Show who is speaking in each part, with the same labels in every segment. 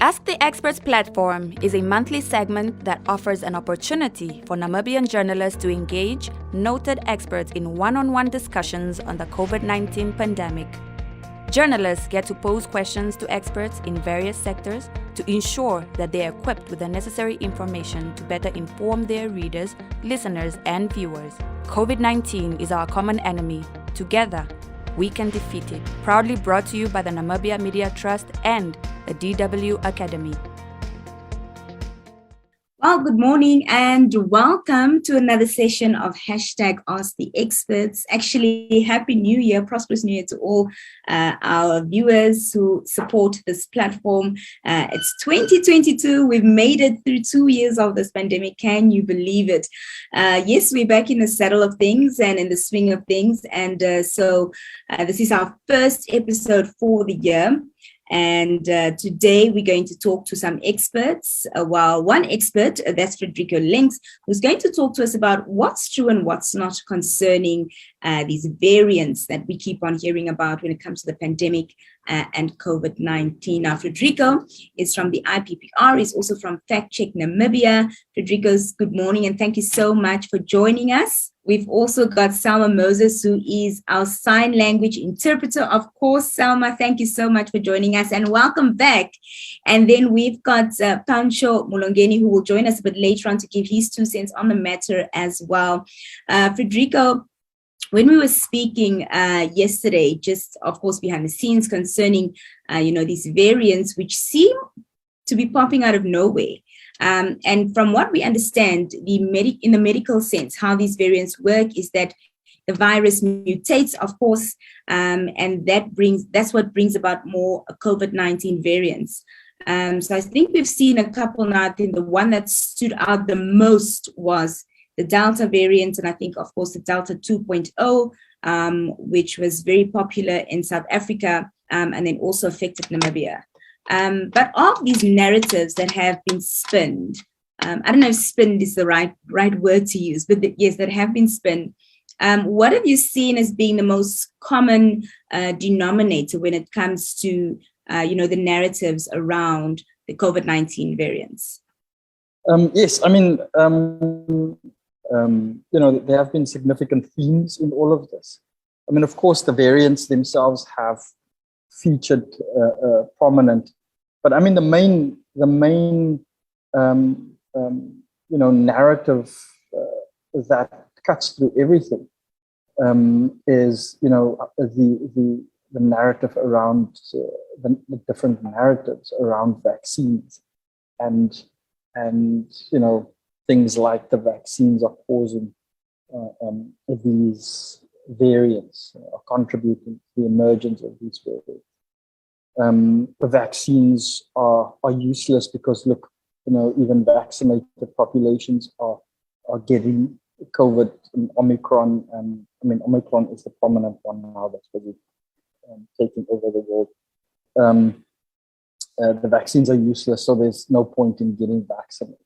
Speaker 1: Ask the Experts platform is a monthly segment that offers an opportunity for Namibian journalists to engage noted experts in one-on-one discussions on the COVID-19 pandemic. Journalists get to pose questions to experts in various sectors to ensure that they are equipped with the necessary information to better inform their readers, listeners, and viewers. COVID-19 is our common enemy. Together, we can defeat it. Proudly brought to you by the Namibia Media Trust and the DW Academy.
Speaker 2: Well, good morning and welcome to another session of Hashtag Ask the Experts. Actually, Happy New Year, prosperous New Year to all our viewers who support this platform. It's 2022. We've made it through 2 years of this pandemic. Can you believe it? Yes, we're back in the saddle of things and in the swing of things. And so this is our first episode for the year. And today we're going to talk to some experts. One expert, that's Frederico Links, who's going to talk to us about what's true and what's not concerning these variants that we keep on hearing about when it comes to the pandemic and COVID-19. Now, Frederico is from the IPPR. He's also from Fact Check Namibia. Frederico's good morning and thank you so much for joining us. We've also got Selma Moses, who is our sign language interpreter. Of course, Selma, thank you so much for joining us and welcome back. And then we've got Pancho Mulongeni, who will join us a bit later on to give his 2 cents on the matter as well. Frederico, when we were speaking yesterday, just of course behind the scenes concerning, these variants which seem to be popping out of nowhere. And from what we understand, in the medical sense, how these variants work is that the virus mutates, of course, and that's what brings about more COVID-19 variants. So I think we've seen a couple now. I think the one that stood out the most was the Delta variant, and I think, of course, the Delta 2.0, which was very popular in South Africa and then also affected Namibia. But of these narratives that have been spinned, I don't know if spinned is the right word to use, but yes, that have been spinned. What have you seen as being the most common denominator when it comes to, the narratives around the COVID-19 variants?
Speaker 3: Yes, I mean, there have been significant themes in all of this. I mean, of course, the variants themselves have featured prominent, but I mean the main narrative that cuts through everything is the narrative around the different narratives around vaccines and things like the vaccines are causing these variants, are contributing to the emergence of these variants. The vaccines are useless because, look, even vaccinated populations are getting COVID and Omicron. Omicron is the prominent one now that's really taking over the world. The vaccines are useless, so there's no point in getting vaccinated.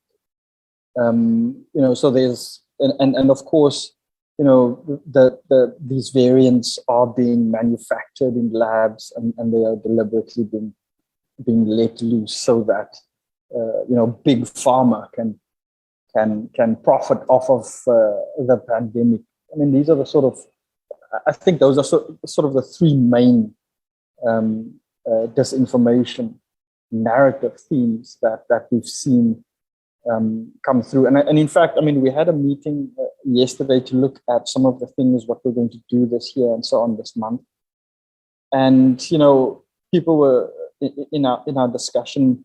Speaker 3: So there's, and of course, these variants are being manufactured in labs and they are deliberately being let loose so that big pharma can profit off of the pandemic. I mean, these are the I think those are sort of the 3 main disinformation narrative themes that we've seen come through. And in fact, I mean, we had a meeting yesterday to look at some of the things, what we're going to do this year and so on this month. And, people were in our discussion,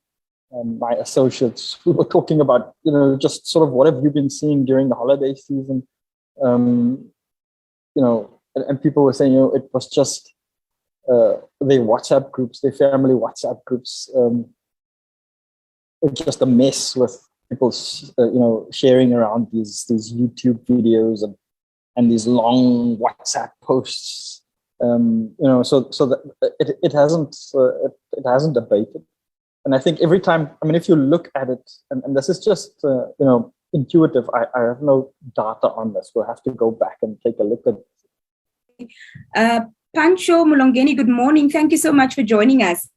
Speaker 3: my associates who were talking about, just sort of what have you been seeing during the holiday season? And people were saying, it was just their WhatsApp groups, their family WhatsApp groups, just a mess with people, sharing around these YouTube videos and these long WhatsApp posts. So that it hasn't abated. And I think every time, I mean, if you look at it, and this is just intuitive. I have no data on this. We'll have to go back and take a look at it.
Speaker 2: Pancho Mulongeni, good morning. Thank you so much for joining us.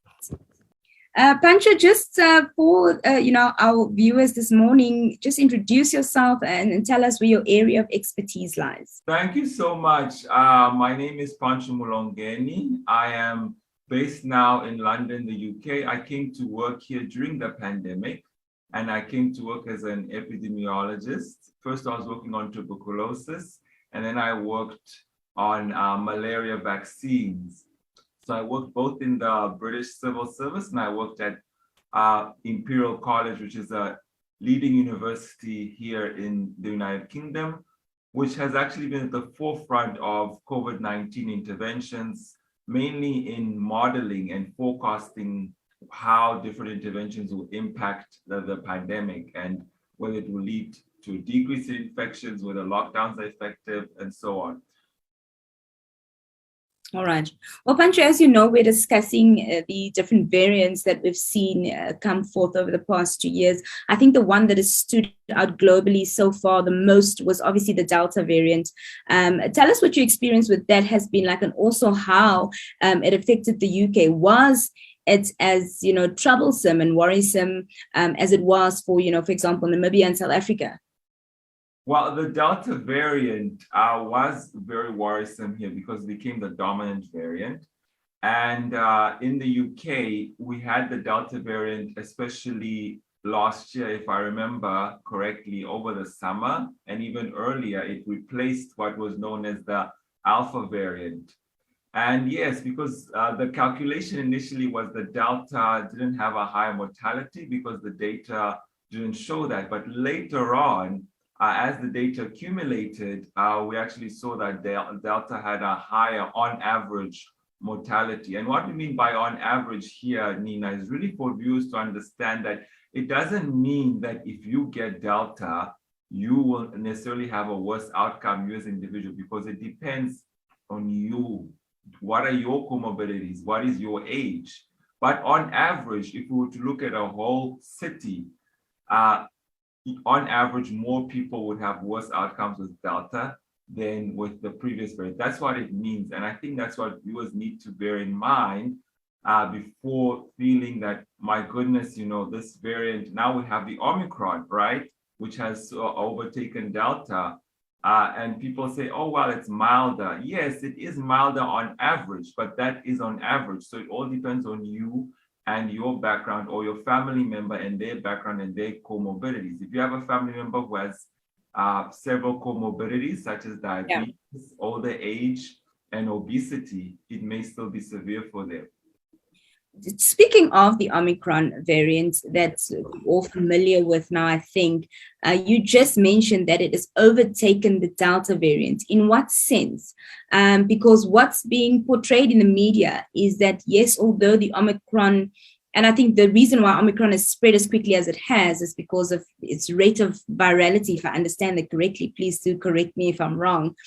Speaker 2: Pancho, just for our viewers this morning, just introduce yourself and tell us where your area of expertise lies.
Speaker 4: Thank you so much. My name is Pancho Mulongeni. I am based now in London, the UK. I came to work here during the pandemic, and I came to work as an epidemiologist. First, I was working on tuberculosis, and then I worked on malaria vaccines. So I worked both in the British Civil Service, and I worked at Imperial College, which is a leading university here in the United Kingdom, which has actually been at the forefront of COVID-19 interventions, mainly in modeling and forecasting how different interventions will impact the pandemic and whether it will lead to a decrease in infections, whether lockdowns are effective, and so on.
Speaker 2: All right. Well, Pancho, as you know, we're discussing the different variants that we've seen come forth over the past 2 years. I think the one that has stood out globally so far the most was obviously the Delta variant. Tell us what your experience with that has been like, and also how it affected the UK. Was it as, troublesome and worrisome as it was for, for example, Namibia and South Africa?
Speaker 4: Well, the Delta variant was very worrisome here because it became the dominant variant. And in the UK, we had the Delta variant, especially last year, if I remember correctly, over the summer, and even earlier, it replaced what was known as the Alpha variant. And yes, because the calculation initially was the Delta didn't have a higher mortality because the data didn't show that. But later on, as the data accumulated, we actually saw that Delta had a higher on average mortality. And what we mean by on average here, Nina, is really for viewers to understand that it doesn't mean that if you get Delta, you will necessarily have a worse outcome, you as an individual, because it depends on you. What are your comorbidities? What is your age? But on average, if we were to look at a whole city, on average, more people would have worse outcomes with Delta than with the previous variant. That's what it means. And I think that's what viewers need to bear in mind before feeling that, my goodness, this variant, now we have the Omicron, right? Which has overtaken Delta. And people say, oh, well, it's milder. Yes, it is milder on average, but that is on average. So it all depends on you and your background, or your family member and their background and their comorbidities. If you have a family member who has several comorbidities, such as diabetes, older age, and obesity, it may still be severe for them.
Speaker 2: Speaking of the Omicron variant that we're all familiar with now, I think you just mentioned that it has overtaken the Delta variant. In what sense? Because what's being portrayed in the media is that, yes, although the Omicron, and I think the reason why Omicron has spread as quickly as it has is because of its rate of virality, if I understand that correctly. Please do correct me if I'm wrong.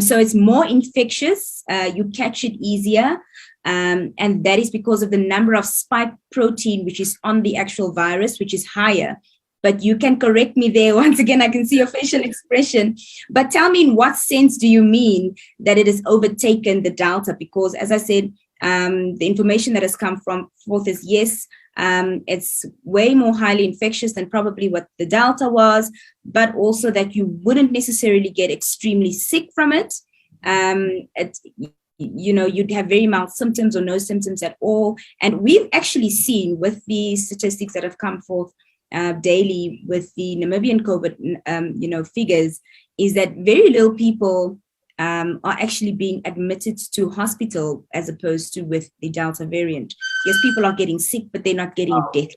Speaker 2: So it's more infectious, you catch it easier. And that is because of the number of spike protein, which is on the actual virus, which is higher. But you can correct me there. Once again, I can see your facial expression. But tell me, in what sense do you mean that it has overtaken the Delta? Because as I said, the information that has come forth is, yes, it's way more highly infectious than probably what the Delta was, but also that you wouldn't necessarily get extremely sick from it. You'd have very mild symptoms or no symptoms at all. And we've actually seen with the statistics that have come forth daily with the Namibian COVID, figures, is that very little people are actually being admitted to hospital as opposed to with the Delta variant. Yes, people are getting sick, but they're not getting death.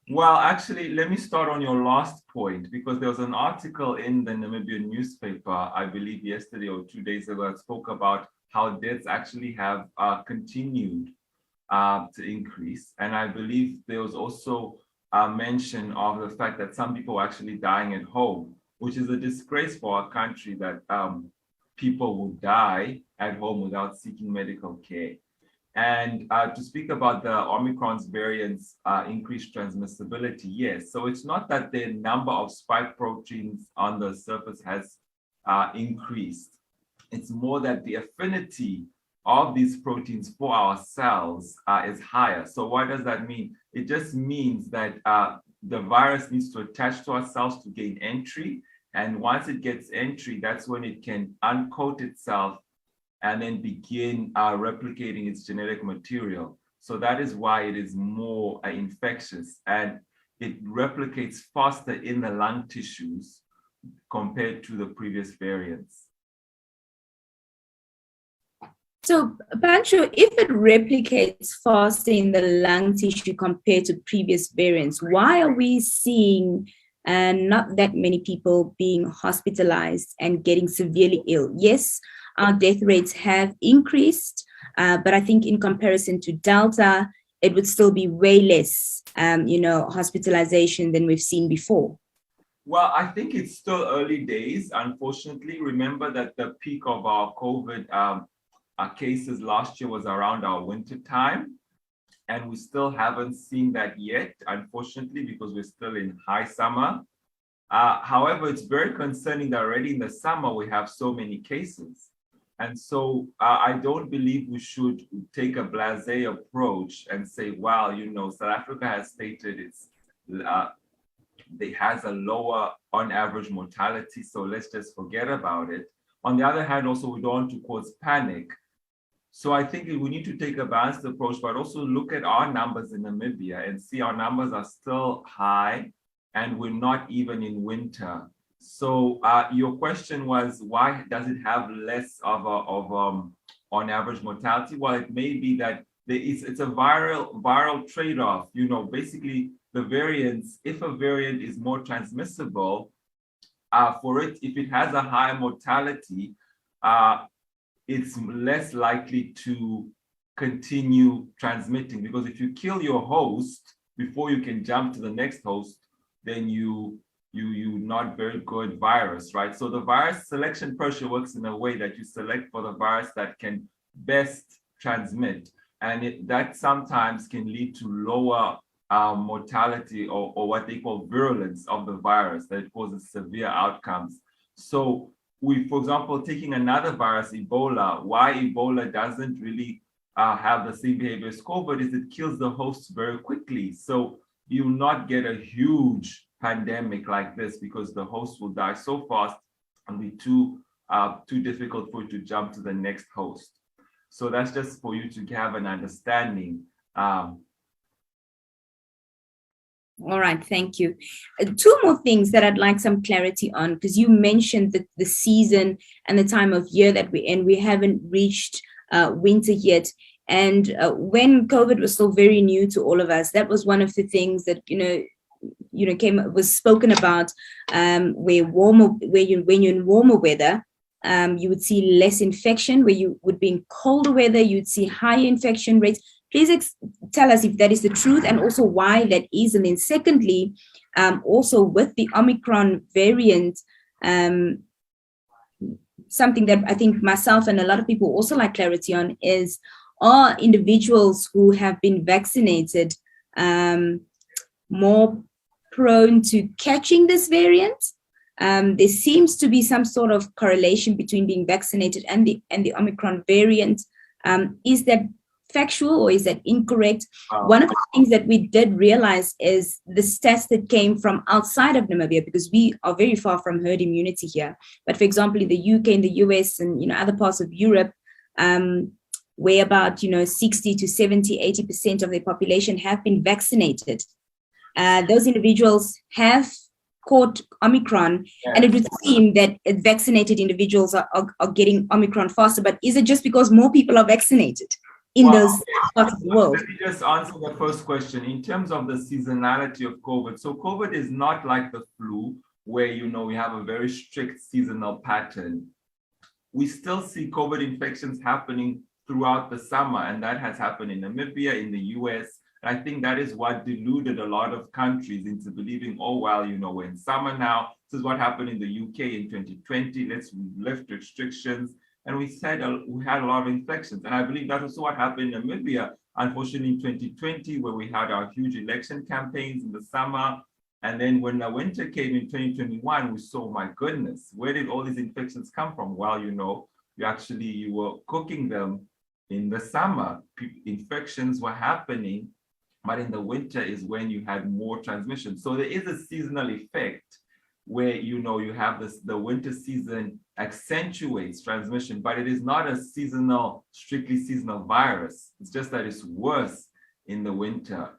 Speaker 4: Well, actually, let me start on your last point, because there was an article in the Namibian newspaper, I believe yesterday or 2 days ago, that spoke about how deaths actually have continued to increase. And I believe there was also a mention of the fact that some people are actually dying at home, which is a disgrace for our country, that people will die at home without seeking medical care. And to speak about the Omicron's variants increased transmissibility, yes. So it's not that the number of spike proteins on the surface has increased. It's more that the affinity of these proteins for our cells is higher. So what does that mean? It just means that the virus needs to attach to our cells to gain entry. And once it gets entry, that's when it can uncoat itself and then begin replicating its genetic material. So that is why it is more infectious, and it replicates faster in the lung tissues compared to the previous variants.
Speaker 2: So, Pancho, if it replicates faster in the lung tissue compared to previous variants, why are we seeing not that many people being hospitalized and getting severely ill? Yes, our death rates have increased, but I think in comparison to Delta, it would still be way less, hospitalization than we've seen before.
Speaker 4: Well, I think it's still early days, unfortunately. Remember that the peak of our COVID our cases last year was around our winter time, and we still haven't seen that yet, unfortunately, because we're still in high summer. However, it's very concerning that already in the summer we have so many cases. And so I don't believe we should take a blasé approach and say, well, South Africa has stated it has a lower on average mortality, so let's just forget about it. On the other hand, also, we don't want to cause panic. So I think we need to take a balanced approach, but also look at our numbers in Namibia and see our numbers are still high, and we're not even in winter. So your question was, why does it have less of on average mortality? Well, it may be that it's a viral trade-off. Basically the variants, if a variant is more transmissible, if it has a higher mortality, it's less likely to continue transmitting, because if you kill your host before you can jump to the next host, then you not very good virus, right? So the virus selection pressure works in a way that you select for the virus that can best transmit, and that sometimes can lead to lower mortality or what they call virulence of the virus, that it causes severe outcomes. So for example, taking another virus, Ebola, why Ebola doesn't really have the same behavior as COVID is it kills the hosts very quickly. So you'll not get a huge pandemic like this because the host will die so fast and be too difficult for you to jump to the next host. So that's just for you to have an understanding.
Speaker 2: All right, thank you. Two more things that I'd like some clarity on, because you mentioned the season and the time of year that we're in. We haven't reached winter yet. And when COVID was still very new to all of us, that was one of the things that, was spoken about, when you're in warmer weather, you would see less infection. Where you would be in colder weather, you'd see higher infection rates. Please tell us if that is the truth, and also why that is. And then secondly, also with the Omicron variant, something that I think myself and a lot of people also like clarity on is, are individuals who have been vaccinated more prone to catching this variant? There seems to be some sort of correlation between being vaccinated and the Omicron variant. Is that factual or is that incorrect? One of the things that we did realize is the stats that came from outside of Namibia, because we are very far from herd immunity here. But for example, in the UK, in the US, and other parts of Europe, where about 60 to 70, 80% of their population have been vaccinated. Those individuals have caught Omicron, and it would seem that vaccinated individuals are getting Omicron faster. But is it just because more people are vaccinated in those parts of the world?
Speaker 4: Let me just answer the first question. In terms of the seasonality of COVID, so COVID is not like the flu, where we have a very strict seasonal pattern. We still see COVID infections happening throughout the summer, and that has happened in Namibia, in the US. I think that is what deluded a lot of countries into believing, oh, well, we're in summer now. This is what happened in the UK in 2020. Let's lift restrictions. And we had a lot of infections. And I believe that's also what happened in Namibia, unfortunately, in 2020, where we had our huge election campaigns in the summer. And then when the winter came in 2021, we saw, my goodness, where did all these infections come from? Well, you were cooking them in the summer, infections were happening, but in the winter is when you had more transmission. So there is a seasonal effect where, you know, you have this, the winter season accentuates transmission, but it is not a seasonal, strictly seasonal virus. It's just that it's worse in the winter.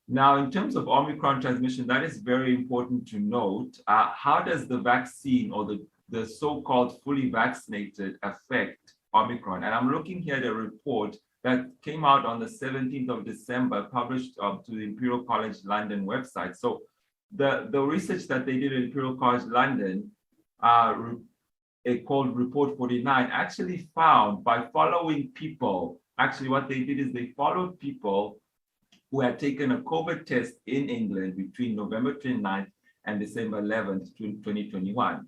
Speaker 4: Now, in terms of Omicron transmission, that is very important to note. How does the vaccine or the so-called fully vaccinated affect Omicron? And I'm looking here at a report that came out on the 17th of December, published to the Imperial College London website. So the research that they did at Imperial College London, called Report 49, actually found, by following people, actually what they did is they followed people who had taken a COVID test in England between November 29th and December 11th, 2021.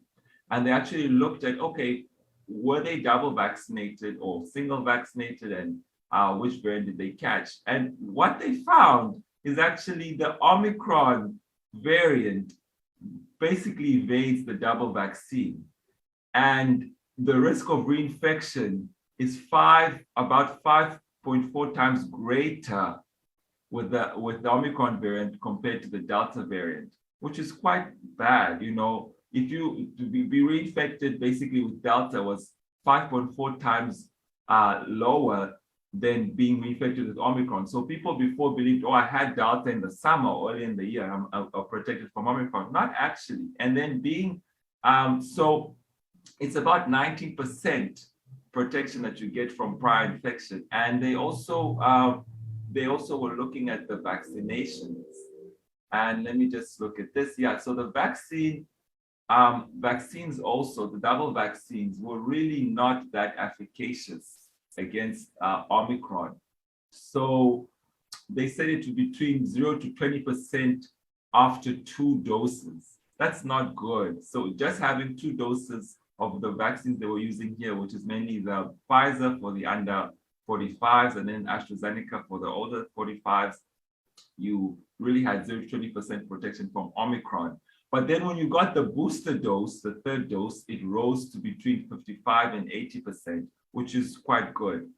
Speaker 4: And they actually looked at, okay, were they double vaccinated or single vaccinated, and which variant did they catch? And what they found is actually the Omicron variant basically evades the double vaccine. And the risk of reinfection is about 5.4 times greater with the Omicron variant compared to the Delta variant, which is quite bad. You know, if you to be reinfected basically with Delta was 5.4 times lower than being reinfected with Omicron. So people before believed, oh, I had Delta in the summer, early in the year, I'm protected from Omicron. Not actually. And then being, so it's about 90% protection that you get from prior infection. And they also were looking at the vaccinations. And let me just look at this. Yeah, so the vaccines also, the double vaccines, were really not that efficacious against Omicron. So they said it to be between 0 to 20% after 2 doses. That's not good. So just having 2 doses of the vaccines they were using here, which is mainly the Pfizer for the under 45s and then AstraZeneca for the older 45s, you really had 0 to 20% protection from Omicron. But then when you got the booster dose, the 3rd dose, it rose to between 55 and 80%, which is quite good.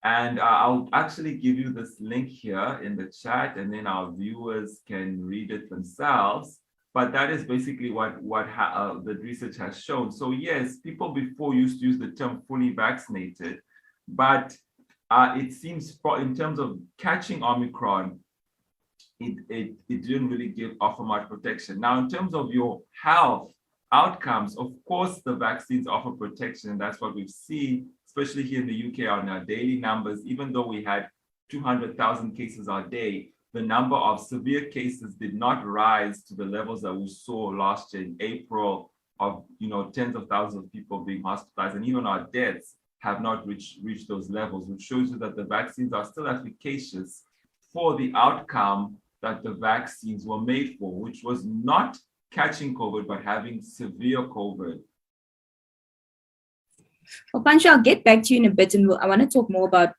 Speaker 4: And I'll actually give you this link here in the chat, and then our viewers can read it themselves. But that is basically what the research has shown. So yes, people before used to use the term fully vaccinated, but it seems in terms of catching Omicron, it didn't really offer much protection. Now, in terms of your health outcomes, of course, the vaccines offer protection. And that's what we've seen, especially here in the UK on our daily numbers. Even though we had 200,000 cases a day, the number of severe cases did not rise to the levels that we saw last year in April of, you know, tens of thousands of people being hospitalized, and even our deaths have not reached those levels, which shows you that the vaccines are still efficacious for the outcome that the vaccines were made for, which was not catching COVID, but having severe COVID.
Speaker 2: Well, Pancho, I'll get back to you in a bit, and I want to talk more about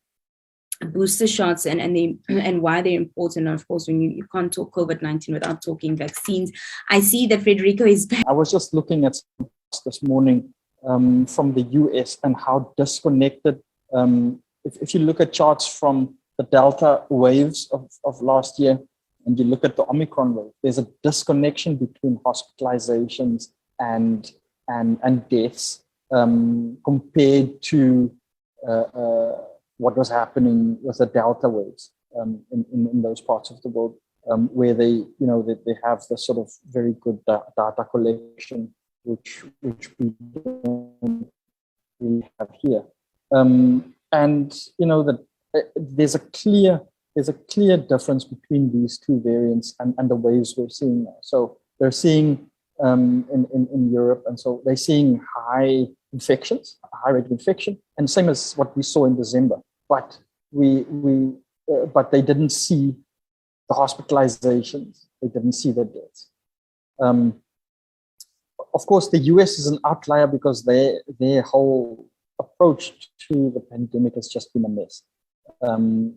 Speaker 2: booster shots and why they're important. Of course, when you can't talk COVID-19 without talking vaccines. I see that Frederico is back.
Speaker 3: I was just looking at this morning from the US and how disconnected, if you look at charts from the Delta waves of last year, and you look at the Omicron wave, there's a disconnection between hospitalizations and deaths compared to what was happening with the Delta waves in those parts of the world, where they have this sort of very good data collection, which we don't really have here. And you know that there's a clear difference between these 2 variants and the waves we're seeing now. So they're seeing in Europe, and so they're seeing high infections, a high rate of infection, and same as what we saw in December. But but they didn't see the hospitalizations. They didn't see the deaths. Of course, the US is an outlier because their whole approach to the pandemic has just been a mess. You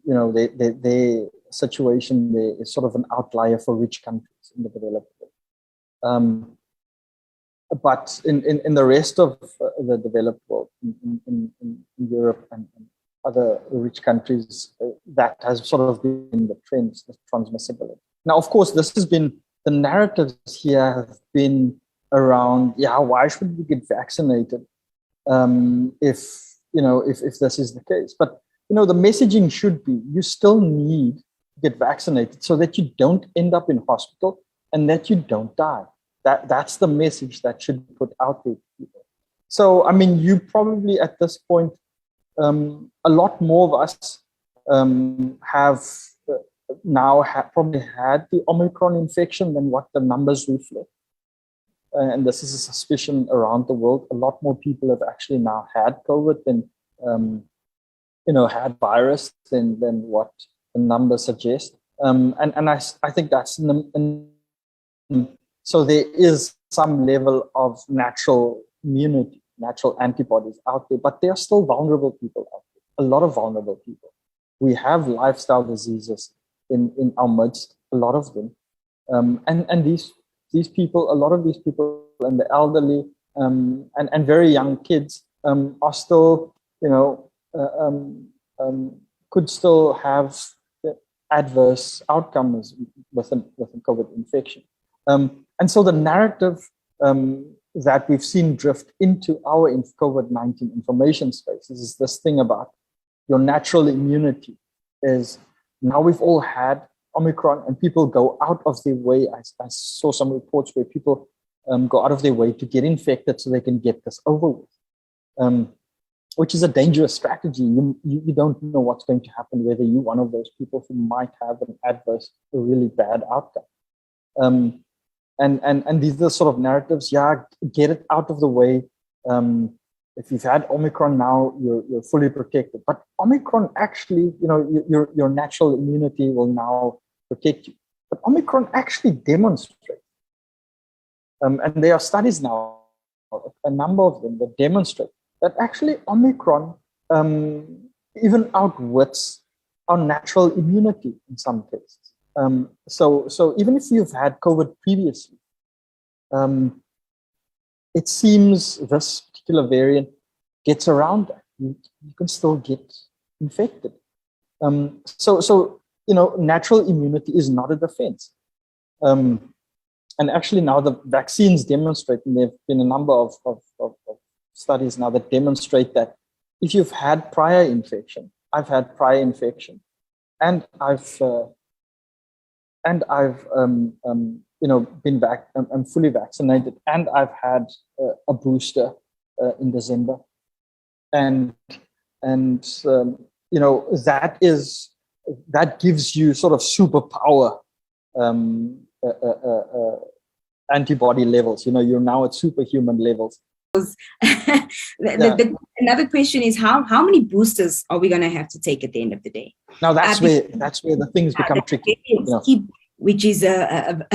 Speaker 3: know, their situation there is sort of an outlier for rich countries in the developed world. But in the rest of the developed world, in Europe and other rich countries, that has sort of been the trends, the transmissibility. Now, of course, this has been, the narratives here have been around, why should we get vaccinated if this is the case? But, the messaging should be, you still need to get vaccinated so that you don't end up in hospital and that you don't die. That's the message that should be put out there to people. So, I mean, you probably at this point, a lot more of us have probably had the Omicron infection than what the numbers reflect. And this is a suspicion around the world. A lot more people have actually now had COVID than, had virus than what the numbers suggest. And I think that's, so there is some level of natural immunity, natural antibodies out there, but there are still vulnerable people out there, a lot of vulnerable people. We have lifestyle diseases in our midst, a lot of them. And these people, a lot of these people and the elderly and very young kids are still, could still have adverse outcomes with a COVID infection. And so the narrative that we've seen drift into our COVID-19 information spaces is this thing about your natural immunity is, now we've all had Omicron and people go out of their way. I saw some reports where people go out of their way to get infected so they can get this over with, which is a dangerous strategy. You don't know what's going to happen, whether you're one of those people who might have an adverse, a really bad outcome. And these are the sort of narratives, get it out of the way. If you've had Omicron now, you're fully protected. But Omicron actually, your natural immunity will now protect you. But Omicron actually demonstrates, and there are studies now, a number of them, that demonstrate that actually Omicron even outwits our natural immunity in some cases. So even if you've had COVID previously, it seems this particular variant gets around that. You can still get infected. So natural immunity is not a defense. And actually now the vaccines demonstrate, and there have been a number of studies now that demonstrate that if you've had prior infection, I've had prior infection, and I've been back. I'm fully vaccinated, and I've had a booster in December, and that gives you sort of superpower antibody levels. You're now at superhuman levels.
Speaker 2: Another question is how many boosters are we going to have to take at the end of the day?
Speaker 3: Now that's where the things become tricky.
Speaker 2: Which is a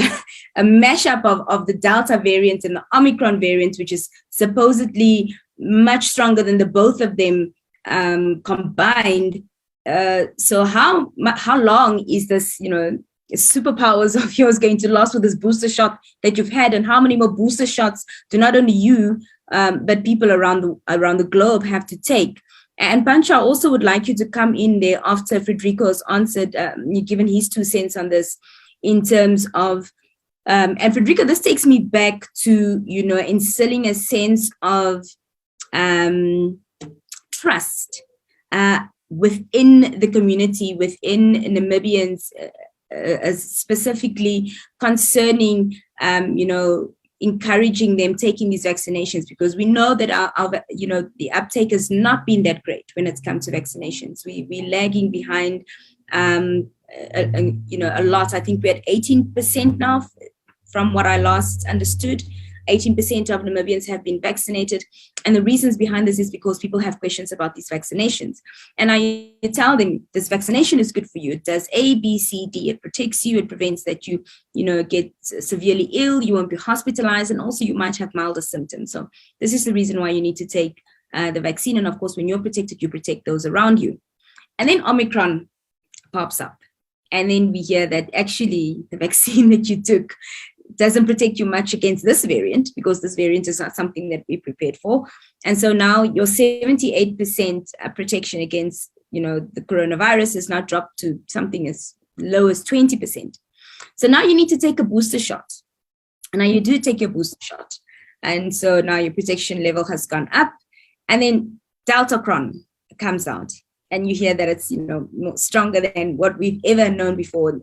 Speaker 2: mashup of the Delta variant and the Omicron variant, which is supposedly much stronger than the both of them combined. So how long is this, superpowers of yours going to last with this booster shot that you've had, and how many more booster shots do not only you but people around the globe have to take? And Pancho, I also would like you to come in there after Frederico's answered, given his 2 cents on this, in terms of, and Frederico, this takes me back to, instilling a sense of trust within the community, within Namibians, specifically concerning, encouraging them taking these vaccinations, because we know that our the uptake has not been that great when it's come to vaccinations. We're lagging behind a lot. I think we're at 18% now, from what I last understood. 18% of Namibians have been vaccinated. And the reasons behind this is because people have questions about these vaccinations. And I tell them, this vaccination is good for you. It does A, B, C, D. It protects you. It prevents that you get severely ill. You won't be hospitalized. And also you might have milder symptoms. So this is the reason why you need to take the vaccine. And of course, when you're protected, you protect those around you. And then Omicron pops up. And then we hear that actually the vaccine that you took doesn't protect you much against this variant, because this variant is not something that we prepared for. And so now your 78% protection against, the coronavirus is now dropped to something as low as 20%. So now you need to take a booster shot. And now you do take your booster shot. And so now your protection level has gone up. And then Deltacron comes out. And you hear that it's, more stronger than what we've ever known before.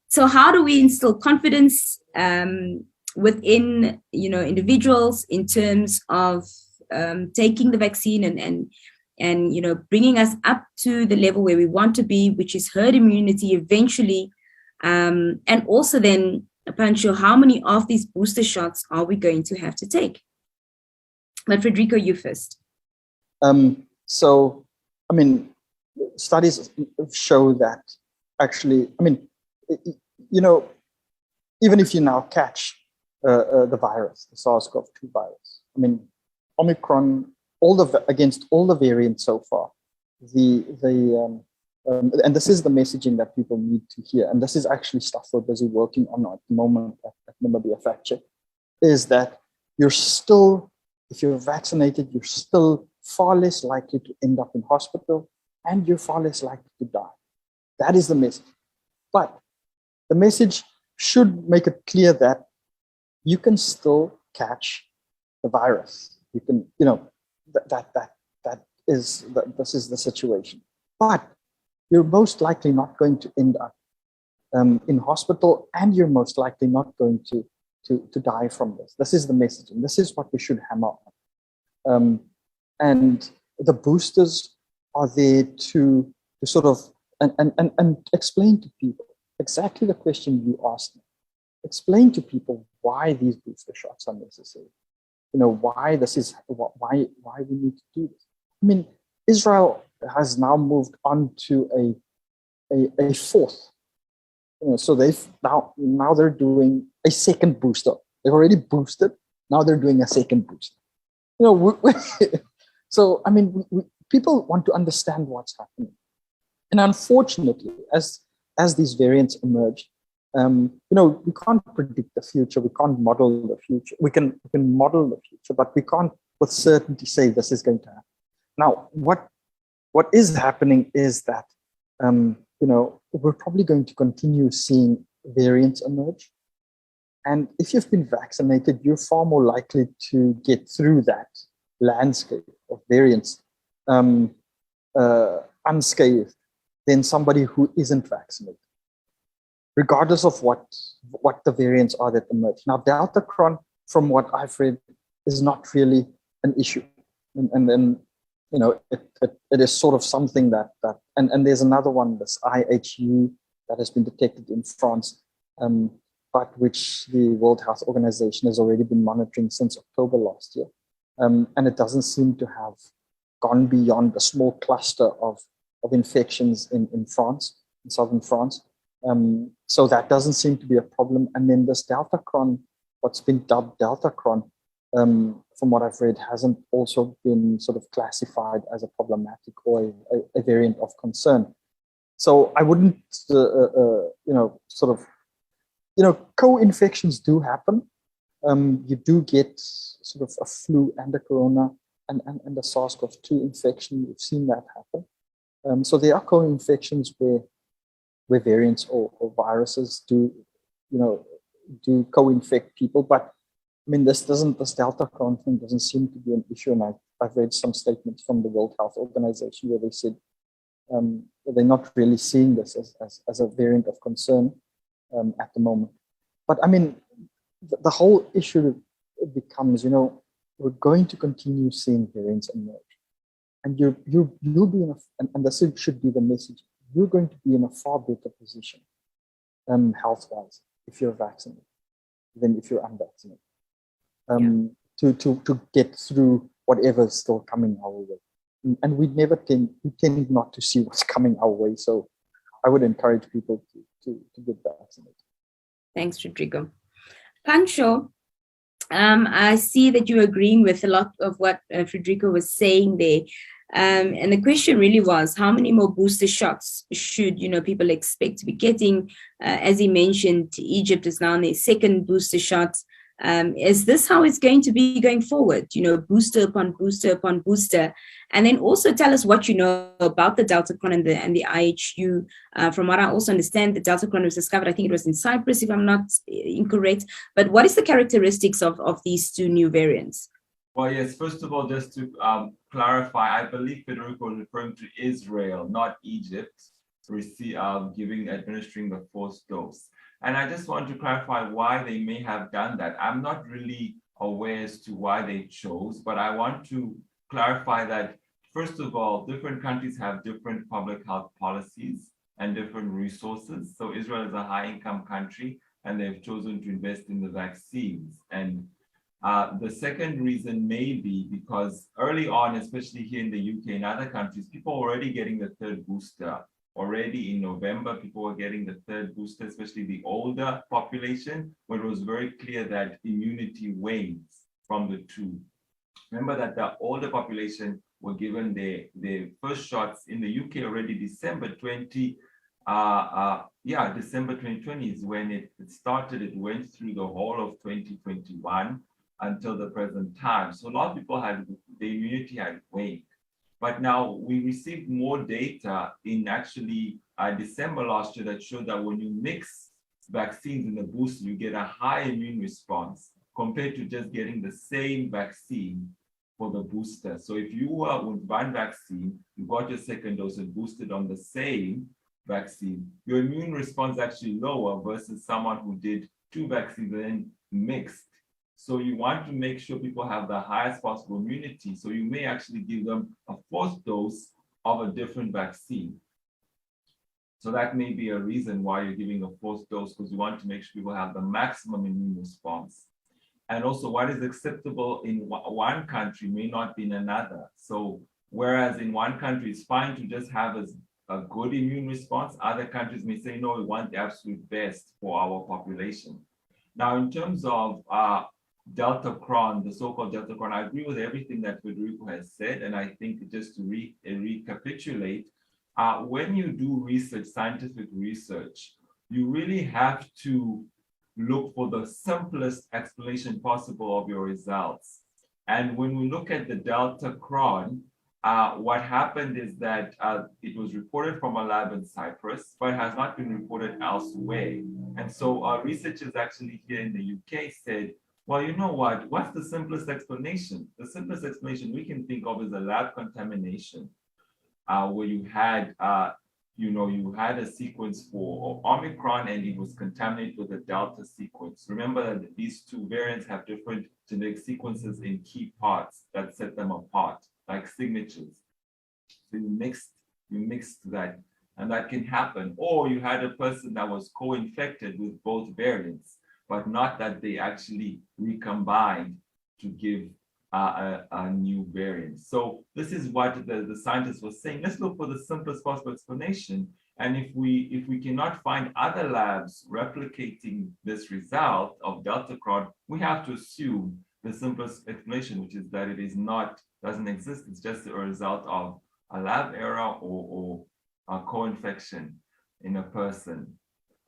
Speaker 2: So how do we instill confidence within, individuals in terms of taking the vaccine and bringing us up to the level where we want to be, which is herd immunity eventually, and also then, Pancho, how many of these booster shots are we going to have to take? But Frederico, you first.
Speaker 3: Studies show that actually, even if you now catch the virus, the SARS-CoV-2 virus, Omicron, against all the variants so far, and this is the messaging that people need to hear, and this is actually stuff we're busy working on at the moment at Namibia Fact Check, is that you're still, if you're vaccinated, you're still far less likely to end up in hospital, and you're far less likely to die. That is the message. But the message should make it clear that you can still catch the virus. You can, this is the situation. But you're most likely not going to end up in hospital, and you're most likely not going to die from this. This is the message, and this is what we should hammer on. And the boosters are there to sort of and explain to people exactly the question you asked me. Explain to people why these booster shots are necessary. Why this is why we need to do this. Israel has now moved on to a fourth. So they've now they're doing a second booster. They've already boosted. Now they're doing a second booster. So people want to understand what's happening, and unfortunately, as these variants emerge, we can't predict the future. We can't model the future. We can model the future, but we can't with certainty say this is going to happen. Now, what is happening is that we're probably going to continue seeing variants emerge, and if you've been vaccinated, you're far more likely to get through that landscape of variants unscathed than somebody who isn't vaccinated, regardless of what the variants are that emerge. Now, Deltacron, from what I've read, is not really an issue, and then it is sort of something that and there's another one, this IHU, that has been detected in France, but which the World Health Organization has already been monitoring since October last year, and it doesn't seem to have gone beyond a small cluster of infections in France, in southern France. So that doesn't seem to be a problem. And then this Deltacron, what's been dubbed Deltacron, from what I've read, hasn't also been sort of classified as a problematic or a variant of concern. So I wouldn't, co-infections do happen. You do get sort of a flu and a corona and a SARS-CoV-2 infection. We've seen that happen. So there are co-infections where variants or viruses do co-infect people. But this Deltacron thing doesn't seem to be an issue. And I've read some statements from the World Health Organization where they said they're not really seeing this as a variant of concern at the moment. But the whole issue becomes, we're going to continue seeing variants emerge. And you'll be in and this should be the message. You're going to be in a far better position, health-wise, if you're vaccinated than if you're unvaccinated, to get through whatever is still coming our way. And we tend not to see what's coming our way. So I would encourage people to get vaccinated.
Speaker 2: Thanks, Frederico. Pancho, I see that you're agreeing with a lot of what Frederico was saying there. And the question really was, how many more booster shots should, people expect to be getting? As he mentioned, Egypt is now on their second booster shot. Is this how it's going to be going forward? Booster upon booster upon booster. And then also tell us what you know about the Deltacron and the IHU. From what I also understand, the Deltacron was discovered, I think it was in Cyprus, if I'm not incorrect. But what is the characteristics of these two new variants?
Speaker 4: Well, yes, first of all, just to clarify, I believe Federico was referring to Israel, not Egypt, administering the fourth dose. And I just want to clarify why they may have done that. I'm not really aware as to why they chose, but I want to clarify that, first of all, different countries have different public health policies and different resources. So Israel is a high-income country, and they've chosen to invest in the vaccines. And the second reason may be because early on, especially here in the UK and other countries, people were already getting the third booster. Already in November, people were getting the third booster, especially the older population, where it was very clear that immunity wanes from the two. Remember that the older population were given their first shots in the UK already December 2020 is when it started. It went through the whole of 2021 until the present time. So a lot of people the immunity had waned. But now we received more data in actually December last year that showed that when you mix vaccines in the booster, you get a high immune response compared to just getting the same vaccine for the booster. So if you were with one vaccine, you got your second dose and boosted on the same vaccine, your immune response is actually lower versus someone who did two vaccines and then mixed. So you want to make sure people have the highest possible immunity. So you may actually give them a fourth dose of a different vaccine. So that may be a reason why you're giving a fourth dose, because you want to make sure people have the maximum immune response. And also what is acceptable in one country may not be in another. So whereas in one country it's fine to just have a good immune response, other countries may say, no, we want the absolute best for our population. Now, in terms of Deltacron, the so-called Deltacron, I agree with everything that Federico has said. And I think just to recapitulate, when you do research, scientific research, you really have to look for the simplest explanation possible of your results. And when we look at the Deltacron, what happened is that it was reported from a lab in Cyprus, but has not been reported elsewhere. And so our researchers actually here in the UK said, well, you know what? What's the simplest explanation? The simplest explanation we can think of is a lab contamination, where you had, you had a sequence for Omicron and it was contaminated with a Delta sequence. Remember that these two variants have different genetic sequences in key parts that set them apart, like signatures. So you mixed that, and that can happen. Or you had a person that was co-infected with both variants, but not that they actually recombined to give a new variant. So this is what the scientists were saying. Let's look for the simplest possible explanation. And if we cannot find other labs replicating this result of Deltacron, we have to assume the simplest explanation, which is that it is doesn't exist. It's just a result of a lab error or a co-infection in a person.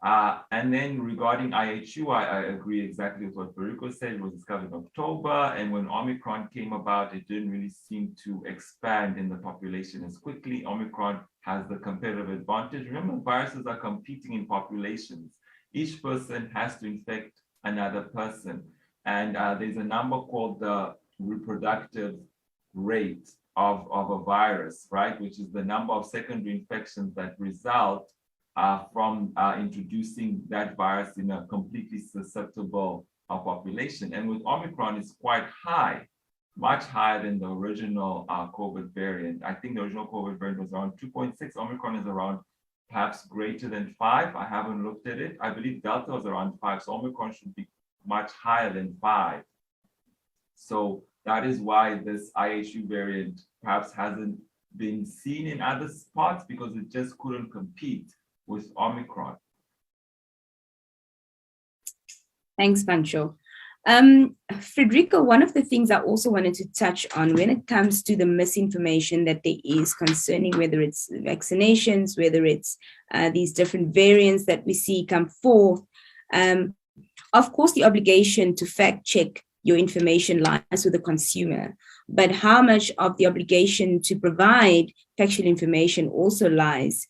Speaker 4: And then regarding IHU, I agree exactly with what Federico said. It was discovered in October, and when Omicron came about, it didn't really seem to expand in the population as quickly. Omicron has the competitive advantage. Remember, viruses are competing in populations. Each person has to infect another person. And there's a number called the reproductive rate of a virus, right? Which is the number of secondary infections that result from introducing that virus in a completely susceptible population. And with Omicron, it's quite high, much higher than the original COVID variant. I think the original COVID variant was around 2.6. Omicron is around perhaps greater than 5. I haven't looked at it. I believe Delta was around 5, so Omicron should be much higher than 5. So that is why this IHU variant perhaps hasn't been seen in other spots, because it just couldn't compete with Omicron.
Speaker 2: Thanks, Pancho. Frederico, one of the things I also wanted to touch on when it comes to the misinformation that there is concerning whether it's vaccinations, whether it's these different variants that we see come forth, of course, the obligation to fact check your information lies with the consumer, but how much of the obligation to provide factual information also lies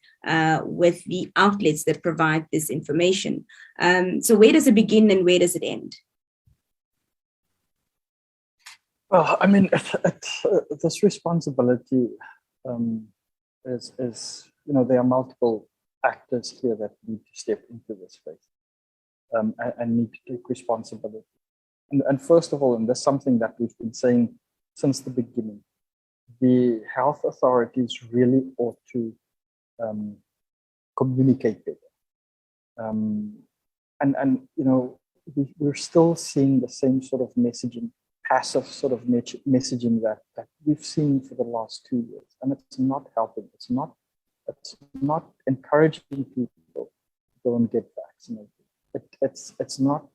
Speaker 2: with the outlets that provide this information. So where does it begin and where does it end?
Speaker 3: Well, I mean, this responsibility is, you know, there are multiple actors here that need to step into this space and need to take responsibility. And first of all, and that's something that we've been saying since the beginning, the health authorities really ought to communicate better. And you know, we're still seeing the same sort of messaging, passive sort of messaging that we've seen for the last 2 years, and it's not helping. It's not encouraging people to go and get vaccinated. It's not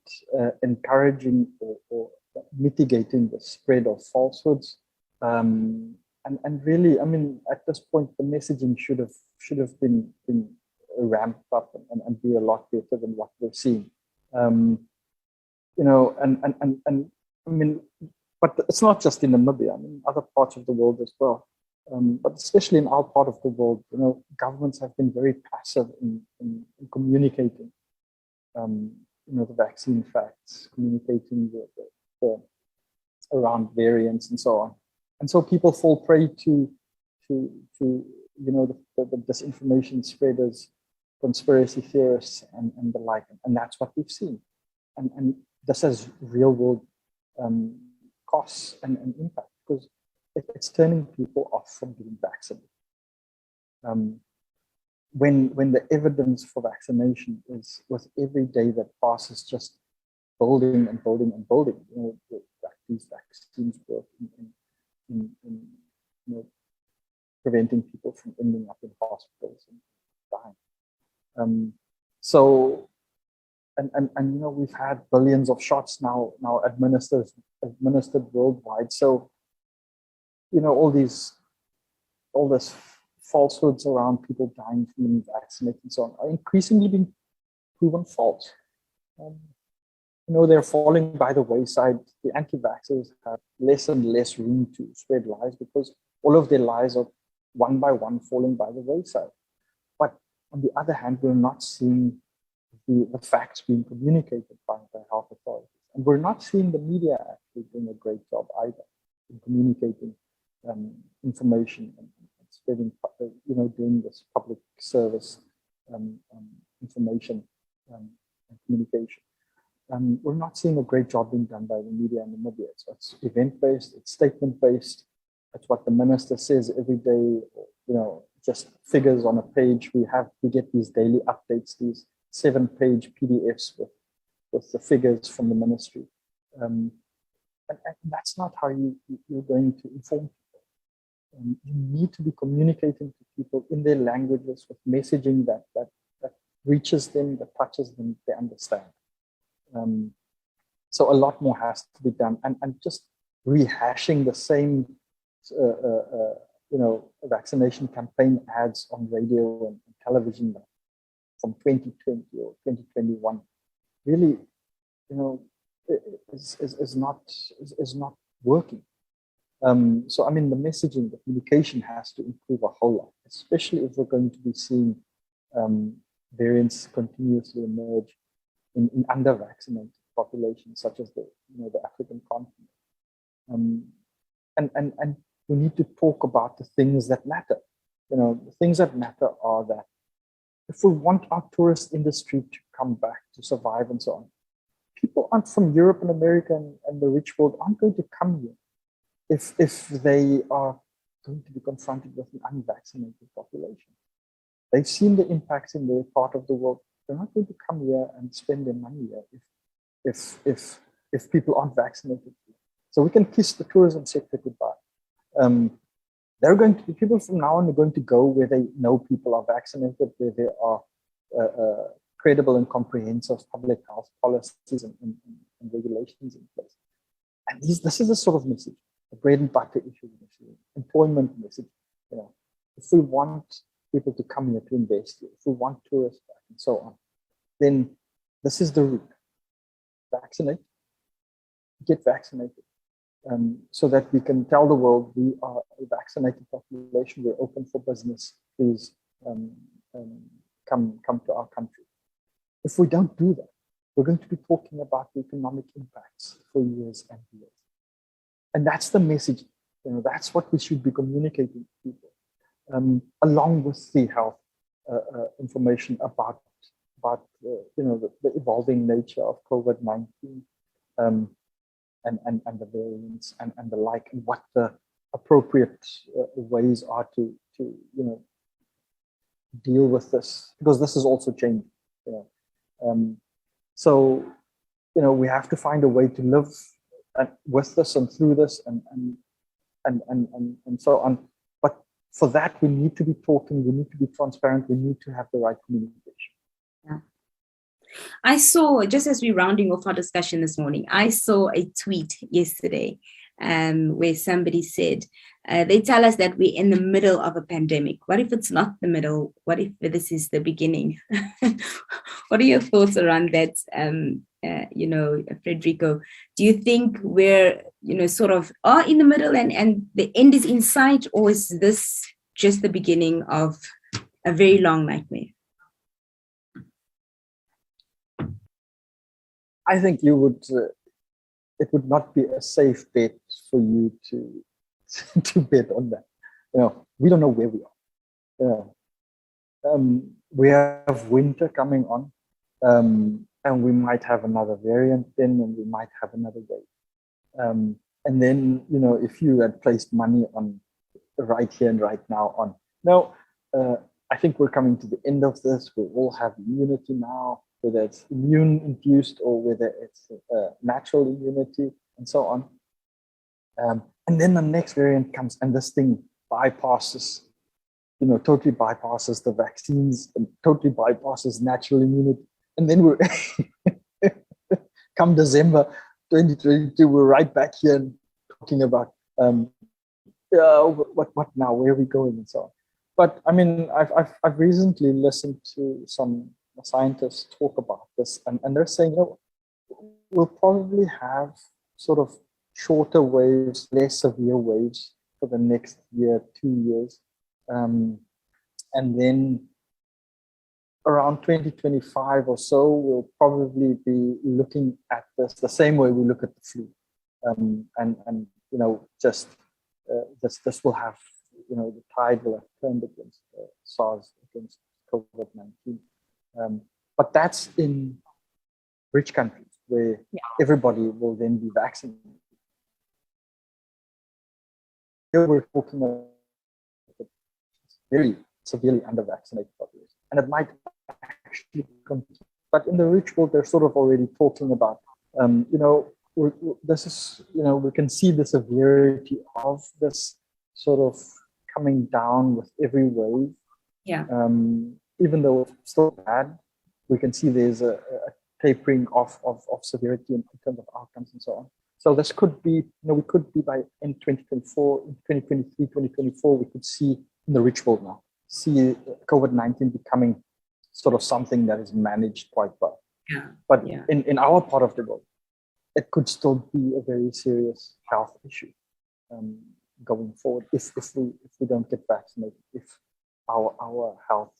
Speaker 3: encouraging or mitigating the spread of falsehoods. And really, I mean, at this point, the messaging should have been ramped up and be a lot better than what we're seeing. You know, and I mean, but it's not just in Namibia. I mean, other parts of the world as well. But especially in our part of the world, you know, governments have been very passive in communicating, you know, the vaccine facts, communicating the around variants and so on. And so people fall prey to you know, the disinformation spreaders, conspiracy theorists, and the like. And that's what we've seen. And this has real world costs and impact, because it's turning people off from getting vaccinated. When the evidence for vaccination is, with every day that passes, just building and building and building, you know, that these vaccines work in you know, preventing people from ending up in hospitals and dying. So, and you know, we've had billions of shots now administered worldwide. So, you know, all this falsehoods around people dying from being vaccinated and so on are increasingly being proven false. You know, they're falling by the wayside. The anti-vaxxers have less and less room to spread lies, because all of their lies are one by one falling by the wayside. But on the other hand, we're not seeing the facts being communicated by health authorities. And we're not seeing the media actually doing a great job either in communicating information and spreading, you know, doing this public service information and communication. We're not seeing a great job being done by the media in Namibia. So it's event-based, it's statement-based. It's what the minister says every day, you know, just figures on a page. We get these daily updates, these 7-page PDFs with the figures from the ministry. And that's not how you're going to inform people. You need to be communicating to people in their languages with messaging that reaches them, that touches them, they understand. So a lot more has to be done, and just rehashing the same, you know, vaccination campaign ads on radio and television from 2020 or 2021, really, you know, is not working. So I mean, the messaging, the communication has to improve a whole lot, especially if we're going to be seeing variants continuously emerge in under-vaccinated populations, such as the African continent. And we need to talk about the things that matter. You know, the things that matter are that if we want our tourist industry to come back, to survive and so on, people aren't from Europe and America and the rich world aren't going to come here if they are going to be confronted with an unvaccinated population. They've seen the impacts in their part of the world. They're not going to come here and spend their money here if people aren't vaccinated. So we can kiss the tourism sector goodbye. There are going to be people from now on are going to go where they know people are vaccinated, where there are credible and comprehensive public health policies and and regulations in place. And this is the sort of message, the bread and butter issue message, employment message. If we want people to come here to invest here, if we want tourists back and so on, then this is the route. Vaccinate, get vaccinated, so that we can tell the world we are a vaccinated population, we're open for business, please come to our country. If we don't do that, we're going to be talking about the economic impacts for years and years. And that's the message, that's what we should be communicating to people, along with the health information about the evolving nature of COVID-19 and the variants and the like, and what the appropriate ways are to deal with this, because this is also changing. So we have to find a way to live with this and through this and so on. But for that, we need to be talking, we need to be transparent, we need to have the right communication.
Speaker 2: Yeah. I saw, just as we're rounding off our discussion this morning, I saw a tweet yesterday where somebody said, they tell us that we're in the middle of a pandemic. What if it's not the middle? What if this is the beginning? What are your thoughts around that, Frederico? Do you think we're, sort of are in the middle and the end is in sight, or is this just the beginning of a very long nightmare?
Speaker 3: I think it would not be a safe bet for you to bet on that. We don't know where we are. We have winter coming on, and we might have another variant then, and we might have another wave. And then, if you had placed money on right here and right now on, I think we're coming to the end of this. We all have immunity now, whether it's immune-induced or whether it's natural immunity and so on. And then the next variant comes, and this thing bypasses, totally bypasses the vaccines and totally bypasses natural immunity. And then we're, come December 2022, we're right back here and talking about, what now, where are we going and so on. But I mean, I've recently listened to some scientists talk about this, and they're saying, we'll probably have sort of shorter waves, less severe waves for the next year, 2 years. And then around 2025 or so, we'll probably be looking at this the same way we look at the flu. This will have, the tide will have turned against SARS, against COVID-19. But that's in rich countries where everybody will then be vaccinated. Here we're talking about a very severely under-vaccinated population, and it might actually continue. But in the rich world, they're sort of already talking about, this is, we can see the severity of this sort of coming down with every wave.
Speaker 2: Yeah.
Speaker 3: Even though it's still bad, we can see there's a tapering off of severity in terms of outcomes and so on. So this could be, we could be by in 2024, in 2023, 2024, we could see in the rich world now, see COVID-19 becoming sort of something that is managed quite well.
Speaker 2: Yeah.
Speaker 3: But in our part of the world, it could still be a very serious health issue going forward if we don't get vaccinated, if our health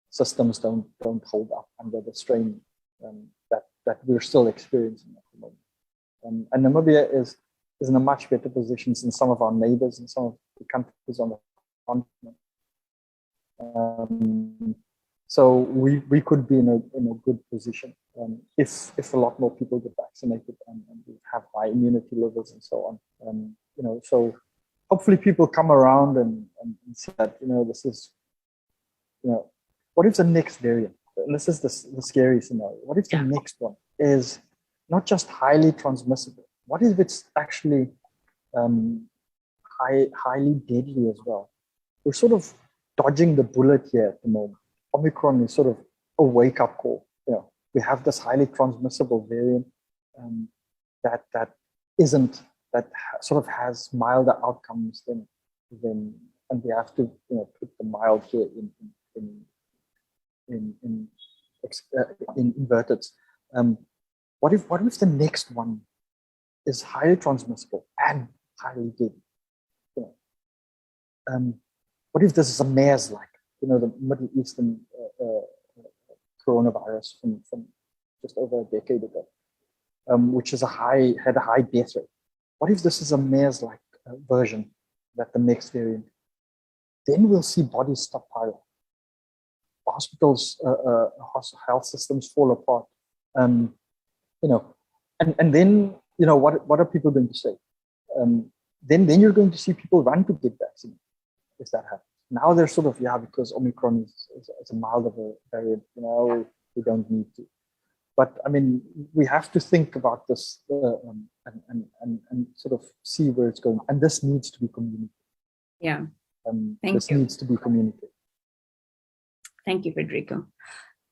Speaker 3: systems don't hold up under the strain that we're still experiencing at the moment. And Namibia is in a much better position than some of our neighbors and some of the countries on the continent. So we could be in a good position if a lot more people get vaccinated and we have high immunity levels and so on. So hopefully people come around and see that this is what if the next variant, and this is the scary scenario, what if the next one is not just highly transmissible? What if it's actually highly deadly as well? We're sort of dodging the bullet here at the moment. Omicron is sort of a wake-up call. We have this highly transmissible variant. that isn't, that sort of has milder outcomes than, and we have to put the mild here in inverted. What if the next one is highly transmissible and highly deadly? What if this is a MERS-like, the Middle Eastern coronavirus from just over a decade ago, which is had a high death rate? What if this is a MERS-like version, that the next variant? Then we'll see bodies stockpile. Hospitals, health systems fall apart. And then what are people going to say? Then you're going to see people run to get vaccinated if that happens. Now they're sort of, because Omicron is a milder variant, we don't need to. But I mean, we have to think about this and sort of see where it's going. And this needs to be communicated.
Speaker 2: Yeah.
Speaker 3: This needs to be communicated.
Speaker 2: Thank you, Frederico.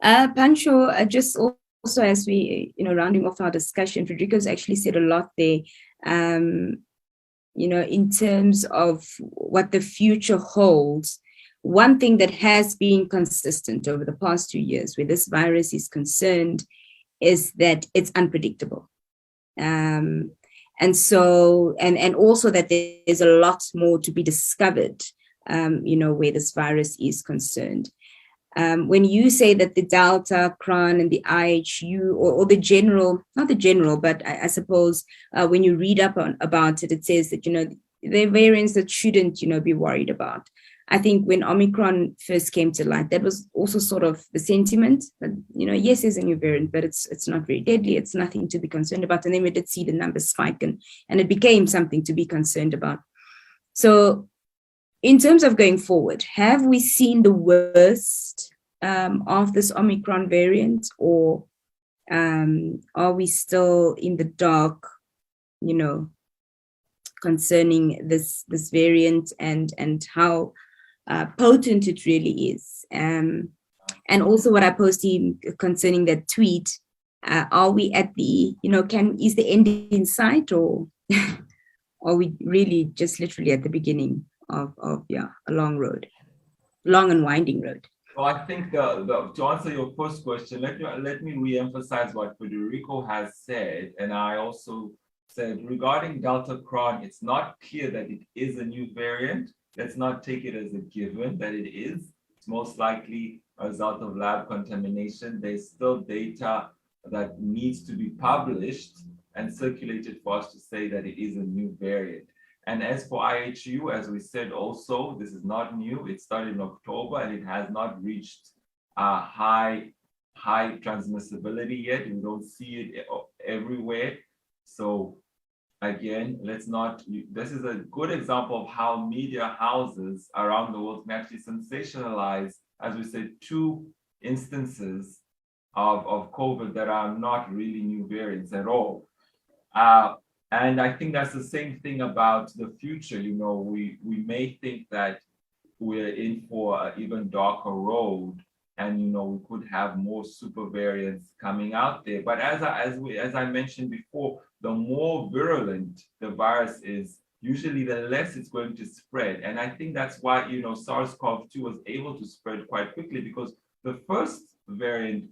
Speaker 2: Pancho, just also as we, rounding off our discussion, Frederico's actually said a lot there, in terms of what the future holds. One thing that has been consistent over the past 2 years where this virus is concerned is that it's unpredictable. And so, and also that there's a lot more to be discovered, where this virus is concerned. When you say that the Deltacron and the IHU, or the general, not the general, but I suppose when you read up about it, it says that, there are variants that shouldn't, be worried about. I think when Omicron first came to light, that was also sort of the sentiment that, yes, there's a new variant, but it's not very deadly. It's nothing to be concerned about. And then we did see the numbers spike and it became something to be concerned about. So in terms of going forward, have we seen the worst of this Omicron variant, or are we still in the dark, concerning this variant and how potent it really is? And also what I posted concerning that tweet, are we at the, is the end in sight, or are we really just literally at the beginning of a long and winding road?
Speaker 4: Well, I think to answer your first question, let me re-emphasize what Frederico has said, and I also said regarding Deltacron, it's not clear that it is a new variant. Let's not take it as a given that it is. It's most likely a result of lab contamination. There's still data that needs to be published and circulated for us to say that it is a new variant. And as for IHU, as we said also, this is not new. It started in October and it has not reached high transmissibility yet. We don't see it everywhere. So again, this is a good example of how media houses around the world can actually sensationalize, as we said, 2 instances of COVID that are not really new variants at all. And I think that's the same thing about the future. We may think that we're in for an even darker road, and we could have more super variants coming out there. But as I mentioned before, the more virulent the virus is, usually the less it's going to spread. And I think that's why SARS-CoV-2 was able to spread quite quickly, because the first variant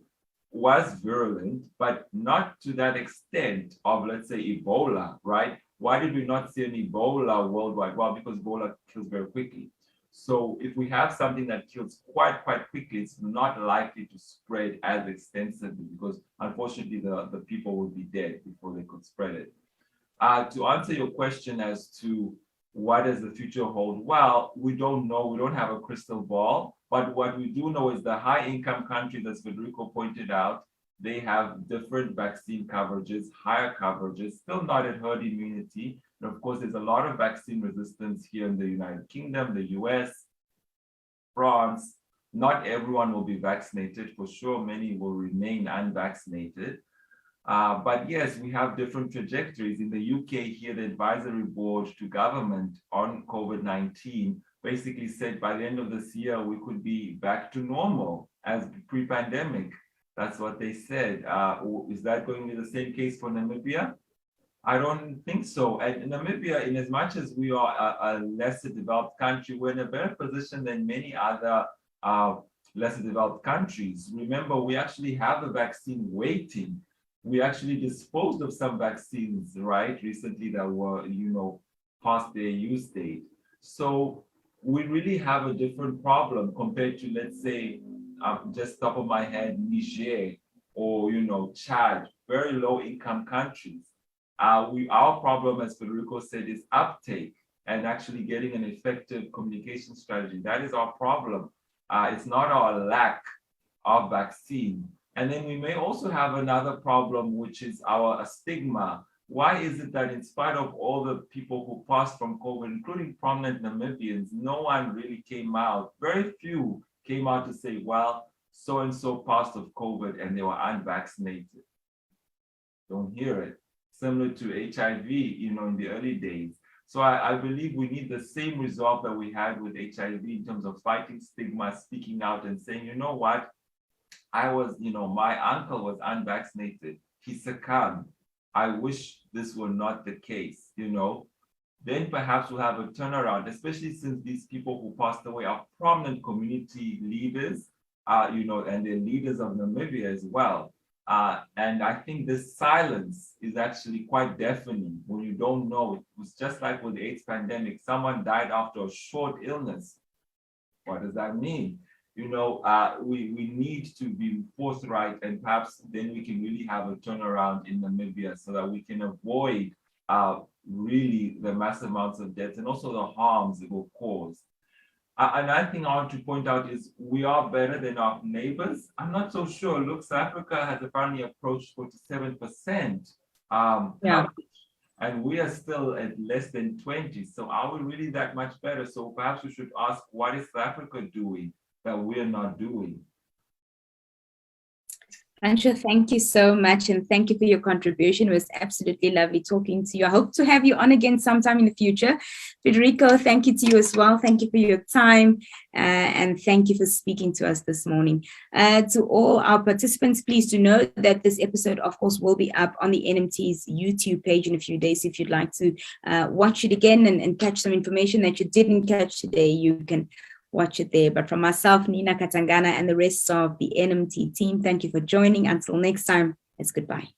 Speaker 4: was virulent, but not to that extent of, let's say, Ebola, right? Why did we not see an Ebola worldwide? Well, because Ebola kills very quickly. So if we have something that kills quite quickly, it's not likely to spread as extensively, because unfortunately the people would be dead before they could spread it. To answer your question as to what does the future hold? Well, we don't know. We don't have a crystal ball. But what we do know is the high-income countries, as Frederico pointed out, they have different vaccine coverages, higher coverages, still not at herd immunity. And of course, there's a lot of vaccine resistance here in the United Kingdom, the US, France. Not everyone will be vaccinated. For sure, many will remain unvaccinated. But yes, we have different trajectories. In the UK here, the advisory board to government on COVID-19 basically said by the end of this year, we could be back to normal as pre-pandemic. That's what they said. Is that going to be the same case for Namibia? I don't think so. And Namibia, in as much as we are a lesser developed country, we're in a better position than many other lesser developed countries. Remember, we actually have a vaccine waiting. We actually disposed of some vaccines, right, recently that were, past their use date. So we really have a different problem compared to, let's say, just top of my head, Niger or, Chad, very low income countries. Our problem, as Frederico said, is uptake and actually getting an effective communication strategy. That is our problem. It's not our lack of vaccine. And then we may also have another problem, which is our stigma. Why is it that in spite of all the people who passed from COVID, including prominent Namibians, no one really came out, very few came out to say, well, so-and-so passed of COVID and they were unvaccinated. Don't hear it. Similar to HIV, in the early days. So I believe we need the same resolve that we had with HIV in terms of fighting stigma, speaking out and saying, you know what, my uncle was unvaccinated. He succumbed. I wish this were not the case, Then perhaps we'll have a turnaround, especially since these people who passed away are prominent community leaders, and they're leaders of Namibia as well. And I think this silence is actually quite deafening when you don't know. It was just like with the AIDS pandemic. Someone died after a short illness. What does that mean? We need to be forthright, and perhaps then we can really have a turnaround in Namibia so that we can avoid really the massive amounts of deaths and also the harms it will cause. Another thing I want to point out is we are better than our neighbors. I'm not so sure. Look, South Africa has apparently approached 47%. And we are still at less than 20. So are we really that much better? So perhaps we should ask, what is South Africa doing that we are not doing?
Speaker 2: Pancho, thank you so much, and thank you for your contribution. It was absolutely lovely talking to you. I hope to have you on again sometime in the future. Frederico, thank you to you as well. Thank you for your time, and thank you for speaking to us this morning. To all our participants, please do know that this episode, of course, will be up on the NMT's YouTube page in a few days. If you'd like to watch it again and catch some information that you didn't catch today, you can watch it there. But from myself, Nina Katangana, and the rest of the NMT team, thank you for joining. Until next time, it's goodbye.